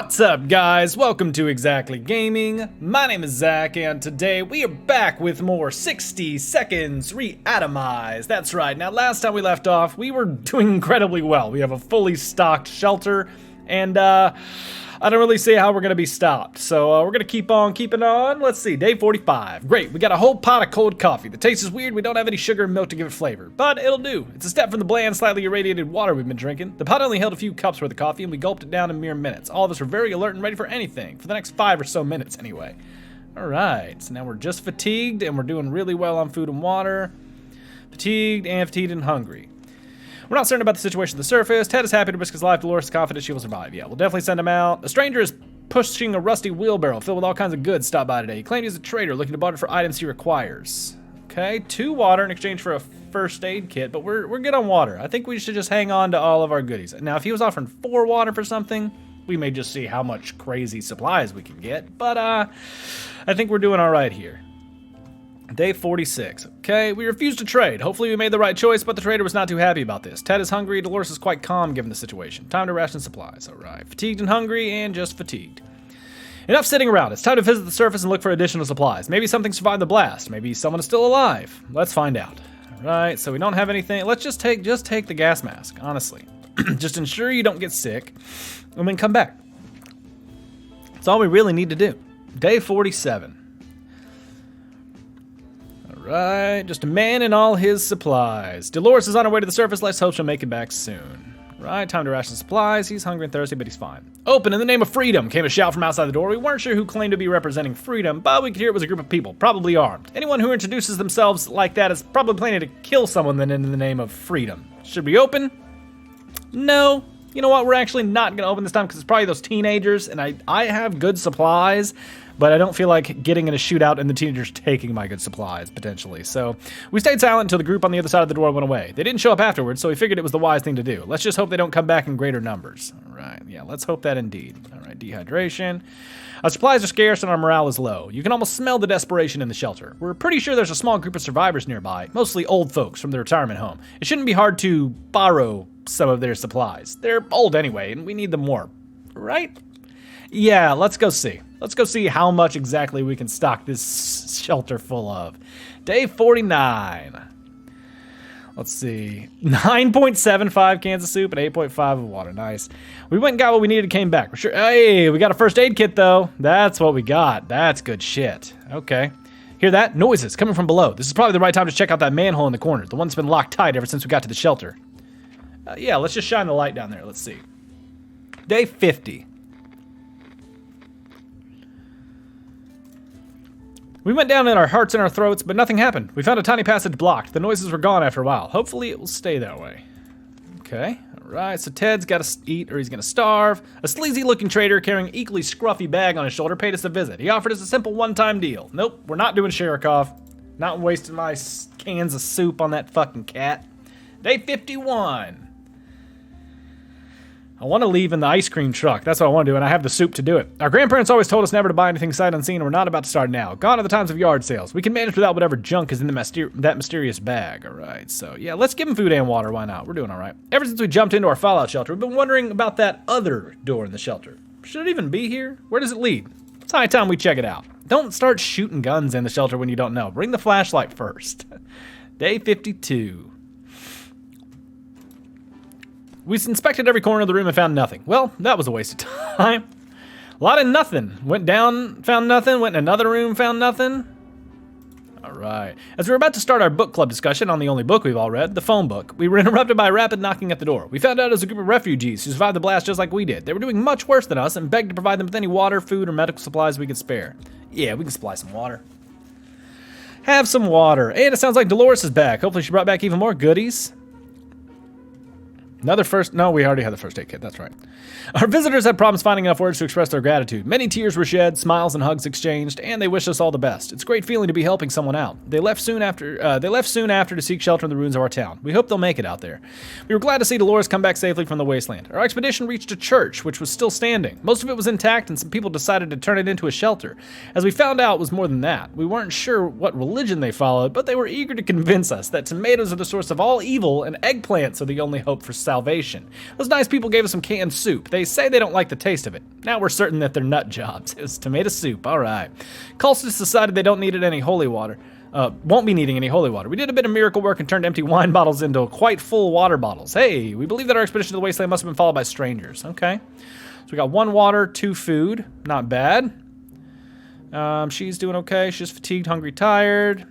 What's up, guys? Welcome to ExZacklyGaming. My name is Zach, and today we are back with more 60 seconds Reatomized. That's right. Now, last time we left off, we were doing incredibly well. We have a fully stocked shelter, and I don't really see how we're gonna be stopped. So we're gonna keep on keeping on. Let's see, day 45. Great, we got a whole pot of cold coffee. The taste is weird. We don't have any sugar and milk to give it flavor, but it'll do. It's a step from the bland, slightly irradiated water we've been drinking. The pot only held a few cups worth of coffee, and we gulped it down in mere minutes. All of us were very alert and ready for anything, for the next 5 or so minutes anyway. All right, so now we're just fatigued, and we're doing really well on food and water. Fatigued and hungry. We're not certain about the situation at the surface. Ted is happy to risk his life. Dolores is confident she will survive. Yeah, we'll definitely send him out. A stranger is pushing a rusty wheelbarrow filled with all kinds of goods stopped by today. He claimed he's a trader looking to barter for items he requires. Okay, 2 water in exchange for a first aid kit, but we're good on water. I think we should just hang on to all of our goodies. Now, if he was offering 4 water for something, we may just see how much crazy supplies we can get, but I think we're doing all right here. Day 46. Okay, we refused to trade. Hopefully we made the right choice, but the trader was not too happy about this. Ted is hungry. Dolores is quite calm given the situation. Time to ration supplies. All right. Fatigued and hungry and just fatigued. Enough sitting around. It's time to visit the surface and look for additional supplies. Maybe something survived the blast. Maybe someone is still alive. Let's find out. All right, so we don't have anything. Let's just take the gas mask, honestly. Just ensure you don't get sick and then come back. That's all we really need to do. Day 47. Right, just a man and all his supplies. Dolores is on her way to the surface. Let's hope she'll make it back soon. Right, time to ration supplies. He's hungry and thirsty, but he's fine. Open in the name of freedom, came a shout from outside the door. We weren't sure who claimed to be representing freedom, but we could hear it was a group of people, probably armed. Anyone who introduces themselves like that is probably planning to kill someone then in the name of freedom. Should we open? No. You know what? We're actually not going to open this time because it's probably those teenagers, and I have good supplies, but I don't feel like getting in a shootout and the teenagers taking my good supplies, potentially. So we stayed silent until the group on the other side of the door went away. They didn't show up afterwards, so we figured it was the wise thing to do. Let's just hope they don't come back in greater numbers. All right, yeah, let's hope that indeed. All right, dehydration. Our supplies are scarce and our morale is low. You can almost smell the desperation in the shelter. We're pretty sure there's a small group of survivors nearby, mostly old folks from the retirement home. It shouldn't be hard to borrow some of their supplies. They're old anyway, and we need them more, right? Yeah, let's go see. Let's go see how much exactly we can stock this shelter full of. Day 49. Let's see. 9.75 cans of soup and 8.5 of water. Nice. We went and got what we needed and came back. We're sure. Hey, we got a first aid kit, though. That's what we got. That's good shit. Okay. Hear that? Noises coming from below. This is probably the right time to check out that manhole in the corner. The one that's been locked tight ever since we got to the shelter. Yeah, let's just shine the light down there. Let's see. Day 50. We went down in our hearts and our throats, but nothing happened. We found a tiny passage blocked. The noises were gone after a while. Hopefully it will stay that way. Okay, all right, so Ted's got to eat or he's going to starve. A sleazy-looking trader carrying an equally scruffy bag on his shoulder paid us a visit. He offered us a simple one-time deal. Nope, we're not doing Sharikov. Not wasting my cans of soup on that fucking cat. Day 51. I want to leave in the ice cream truck. That's what I want to do, and I have the soup to do it. Our grandparents always told us never to buy anything sight unseen, and we're not about to start now. Gone are the times of yard sales. We can manage without whatever junk is in that mysterious bag. All right, so yeah, let's give them food and water. Why not? We're doing all right. Ever since we jumped into our fallout shelter, we've been wondering about that other door in the shelter. Should it even be here? Where does it lead? It's high time we check it out. Don't start shooting guns in the shelter when you don't know. Bring the flashlight first. Day 52. We inspected every corner of the room and found nothing. Well, that was a waste of time. A lot of nothing. Went down, found nothing. Went in another room, found nothing. All right. As we were about to start our book club discussion on the only book we've all read, the phone book, we were interrupted by a rapid knocking at the door. We found out it was a group of refugees who survived the blast just like we did. They were doing much worse than us and begged to provide them with any water, food, or medical supplies we could spare. Yeah, we can supply some water. Have some water. And it sounds like Dolores is back. Hopefully she brought back even more goodies. No, we already had the first aid kit, that's right. Our visitors had problems finding enough words to express their gratitude. Many tears were shed, smiles and hugs exchanged, and they wished us all the best. It's a great feeling to be helping someone out. They left soon after to seek shelter in the ruins of our town. We hope they'll make it out there. We were glad to see Dolores come back safely from the Wasteland. Our expedition reached a church, which was still standing. Most of it was intact, and some people decided to turn it into a shelter. As we found out, it was more than that. We weren't sure what religion they followed, but they were eager to convince us that tomatoes are the source of all evil and eggplants are the only hope for salvation. salvation. Those nice people gave us some canned soup. They say they don't like the taste of it. Now we're certain that they're nut jobs. It was tomato soup, all right. Cultists decided they don't need any holy water. Won't be needing any holy water. We did a bit of miracle work and turned empty wine bottles into quite full water bottles. Hey, we believe that our expedition to the Wasteland must have been followed by strangers. Okay. So we got 1 water, 2 food. Not bad. She's doing okay. She's fatigued, hungry, tired.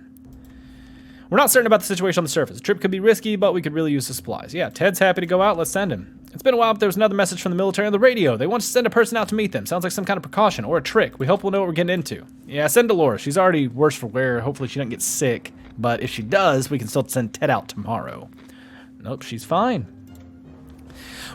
We're not certain about the situation on the surface. The trip could be risky, but we could really use the supplies. Yeah, Ted's happy to go out. Let's send him. It's been a while, but there was another message from the military on the radio. They want to send a person out to meet them. Sounds like some kind of precaution or a trick. We hope we'll know what we're getting into. Yeah, send Dolores. She's already worse for wear. Hopefully she doesn't get sick. But if she does, we can still send Ted out tomorrow. Nope, she's fine.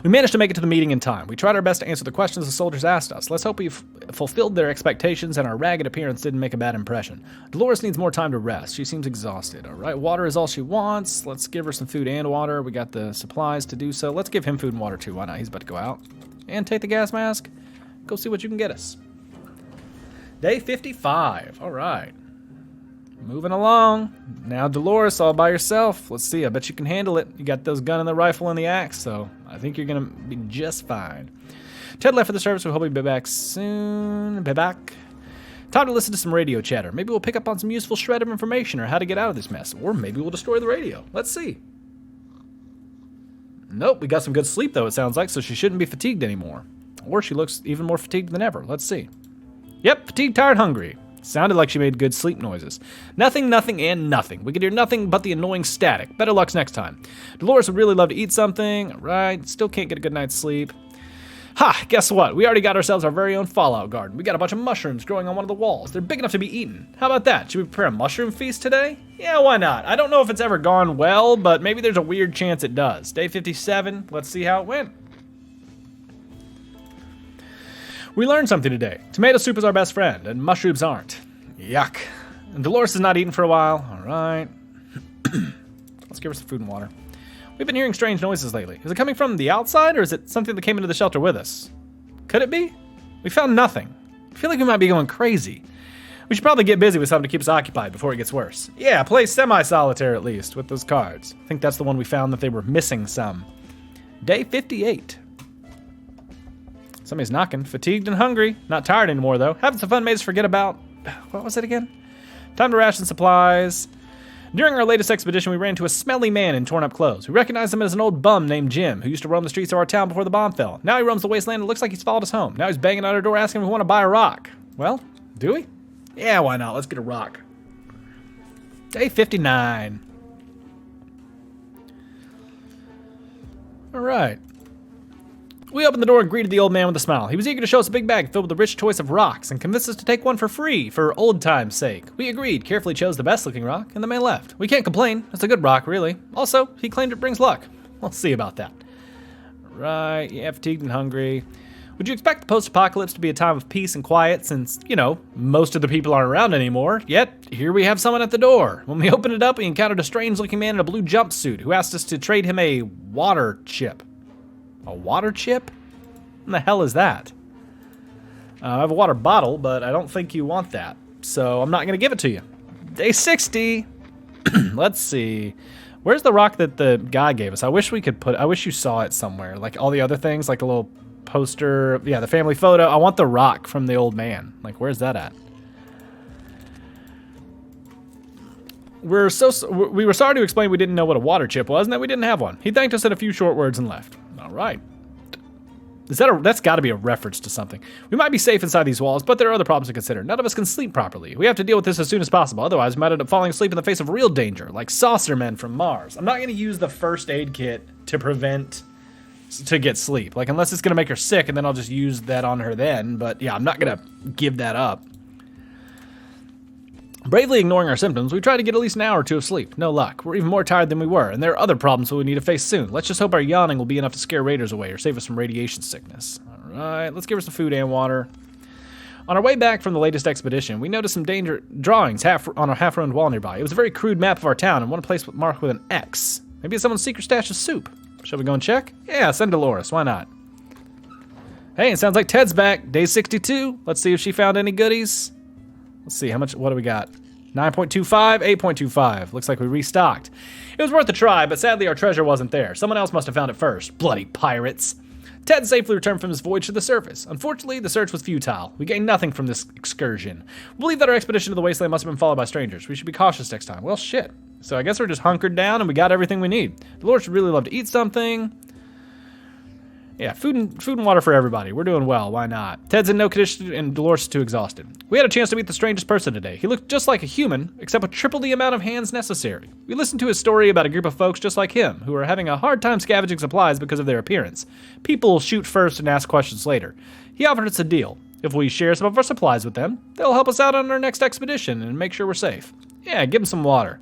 We managed to make it to the meeting in time. We tried our best to answer the questions the soldiers asked us. Let's hope we've fulfilled their expectations and our ragged appearance didn't make a bad impression. Dolores needs more time to rest. She seems exhausted. All right, water is all she wants. Let's give her some food and water. We got the supplies to do so. Let's give him food and water too. Why not? He's about to go out. And take the gas mask. Go see what you can get us. Day 55. All right. Moving along. Now Dolores all by yourself. Let's see. I bet you can handle it. You got those gun and the rifle and the axe, so I think you're going to be just fine. Ted left for the service. We hope he'll be back soon. Be back. Time to listen to some radio chatter. Maybe we'll pick up on some useful shred of information or how to get out of this mess. Or maybe we'll destroy the radio. Let's see. Nope. We got some good sleep, though, it sounds like, so she shouldn't be fatigued anymore. Or she looks even more fatigued than ever. Let's see. Yep. Fatigued, tired, hungry. Sounded like she made good sleep noises. Nothing, nothing, and nothing. We could hear nothing but the annoying static. Better luck next time. Dolores would really love to eat something. All right, still can't get a good night's sleep. Ha, guess what? We already got ourselves our very own fallout garden. We got a bunch of mushrooms growing on one of the walls. They're big enough to be eaten. How about that? Should we prepare a mushroom feast today? Yeah, why not? I don't know if it's ever gone well, but maybe there's a weird chance it does. Day 57, let's see how it went. We learned something today. Tomato soup is our best friend, and mushrooms aren't. Yuck. And Dolores has not eaten for a while. All right. Let's give her some food and water. We've been hearing strange noises lately. Is it coming from the outside, or is it something that came into the shelter with us? Could it be? We found nothing. I feel like we might be going crazy. We should probably get busy with something to keep us occupied before it gets worse. Yeah, play semi-solitaire at least with those cards. I think that's the one we found that they were missing some. Day 58. Somebody's knocking. Fatigued and hungry. Not tired anymore, though. Having some fun made us forget about... What was it again? Time to ration supplies. During our latest expedition, we ran into a smelly man in torn-up clothes. We recognized him as an old bum named Jim, who used to roam the streets of our town before the bomb fell. Now he roams the wasteland and looks like he's followed us home. Now he's banging on our door asking if we want to buy a rock. Well, do we? Yeah, why not? Let's get a rock. Day 59. All right. We opened the door and greeted the old man with a smile. He was eager to show us a big bag filled with a rich choice of rocks and convinced us to take one for free for old time's sake. We agreed, carefully chose the best looking rock, and the man left. We can't complain. It's a good rock, really. Also, he claimed it brings luck. We'll see about that. Right, yeah, fatigued and hungry. Would you expect the post-apocalypse to be a time of peace and quiet since, you know, most of the people aren't around anymore? Yet, here we have someone at the door. When we opened it up, we encountered a strange-looking man in a blue jumpsuit who asked us to trade him a water chip. A water chip? What the hell is that? I have a water bottle, but I don't think you want that. So I'm not going to give it to you. Day 60. Let's see. Where's the rock that the guy gave us? I wish we could I wish you saw it somewhere. Like all the other things, like a little poster. Yeah, the family photo. I want the rock from the old man. Like, where's that at? We were sorry to explain we didn't know what a water chip was and that we didn't have one. He thanked us in a few short words and left. All right. That's got to be a reference to something. We might be safe inside these walls, but there are other problems to consider. None of us can sleep properly. We have to deal with this as soon as possible. Otherwise, we might end up falling asleep in the face of real danger, like saucer men from Mars. I'm not going to use the first aid kit to get sleep. Like, unless it's going to make her sick, and then I'll just use that on her then. But yeah, I'm not going to give that up. Bravely ignoring our symptoms, we tried to get at least an hour or two of sleep. No luck. We're even more tired than we were, and there are other problems that we need to face soon. Let's just hope our yawning will be enough to scare raiders away or save us from radiation sickness. All right, let's give her some food and water. On our way back from the latest expedition, we noticed some drawings on a half-ruined wall nearby. It was a very crude map of our town and one place marked with an X. Maybe it's someone's secret stash of soup. Shall we go and check? Yeah, send Dolores. Why not? Hey, it sounds like Ted's back. Day 62. Let's see if she found any goodies. Let's see, what do we got? 9.25, 8.25. Looks like we restocked. It was worth a try, but sadly our treasure wasn't there. Someone else must have found it first. Bloody pirates. Ted safely returned from his voyage to the surface. Unfortunately, the search was futile. We gained nothing from this excursion. We believe that our expedition to the Wasteland must have been followed by strangers. We should be cautious next time. Well, shit. So I guess we're just hunkered down and we got everything we need. Dolores would really love to eat something. Yeah, food and water for everybody. We're doing well. Why not? Ted's in no condition and Dolores is too exhausted. We had a chance to meet the strangest person today. He looked just like a human, except with triple the amount of hands necessary. We listened to his story about a group of folks just like him, who are having a hard time scavenging supplies because of their appearance. People shoot first and ask questions later. He offered us a deal. If we share some of our supplies with them, they'll help us out on our next expedition and make sure we're safe. Yeah, give them some water.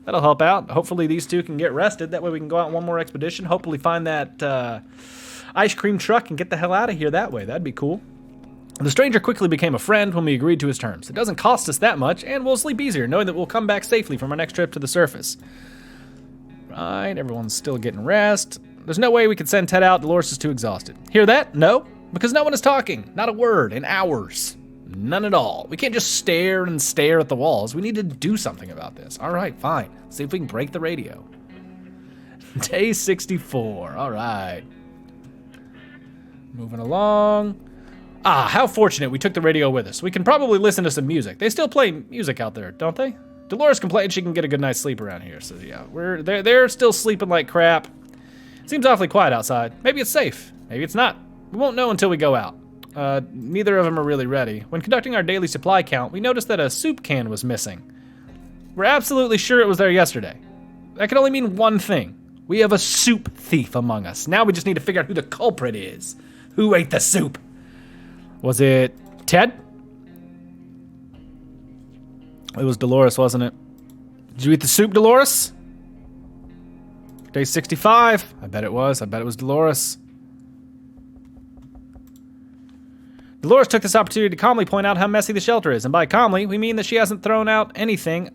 That'll help out. Hopefully these two can get rested. That way we can go out on one more expedition. Hopefully find that ice cream truck and get the hell out of here that way. That'd be cool. The stranger quickly became a friend when we agreed to his terms. It doesn't cost us that much, and we'll sleep easier knowing that we'll come back safely from our next trip to the surface. Right, everyone's still getting rest. There's no way we could send Ted out. Dolores is too exhausted. Hear that? No, because no one is talking. Not a word in hours. None at all. We can't just stare and stare at the walls. We need to do something about this. All right, fine. See if we can break the radio. Day 64. All right. Moving along. Ah, how fortunate we took the radio with us. We can probably listen to some music. They still play music out there, don't they? Dolores complained she can get a good night's sleep around here. So yeah, they're still sleeping like crap. Seems awfully quiet outside. Maybe it's safe. Maybe it's not. We won't know until we go out. Neither of them are really ready. When conducting our daily supply count, we noticed that a soup can was missing. We're absolutely sure it was there yesterday. That can only mean one thing. We have a soup thief among us. Now we just need to figure out who the culprit is. Who ate the soup? Was it Ted? It was Dolores, wasn't it? Did you eat the soup, Dolores? Day 65. I bet it was. I bet it was Dolores. Dolores took this opportunity to calmly point out how messy the shelter is, and by calmly, we mean that she hasn't thrown out anything.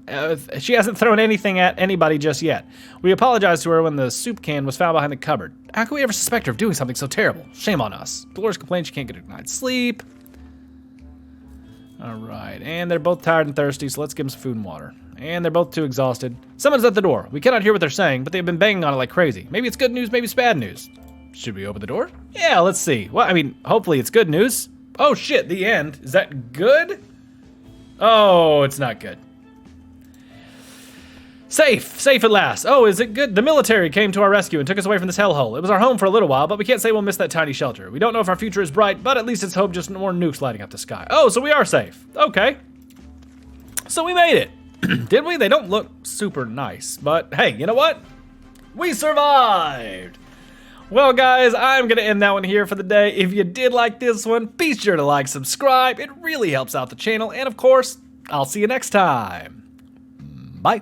She hasn't thrown anything at anybody just yet. We apologized to her when the soup can was found behind the cupboard. How could we ever suspect her of doing something so terrible? Shame on us. Dolores complains she can't get a good night's sleep. All right, and they're both tired and thirsty, so let's give them some food and water. And they're both too exhausted. Someone's at the door. We cannot hear what they're saying, but they've been banging on it like crazy. Maybe it's good news, maybe it's bad news. Should we open the door? Yeah, let's see. Well, I mean, hopefully it's good news. Oh shit, the end. Is that good? Oh, it's not good. Safe at last. Oh, is it good? The military came to our rescue and took us away from this hellhole. It was our home for a little while, but we can't say we'll miss that tiny shelter. We don't know if our future is bright, but at least it's hope, just more nukes lighting up the sky. Oh, so we are safe. Okay. So we made it. Did we? They don't look super nice, but hey, you know what? We survived. Well, guys, I'm going to end that one here for the day. If you did like this one, be sure to like, subscribe. It really helps out the channel. And, of course, I'll see you next time. Bye.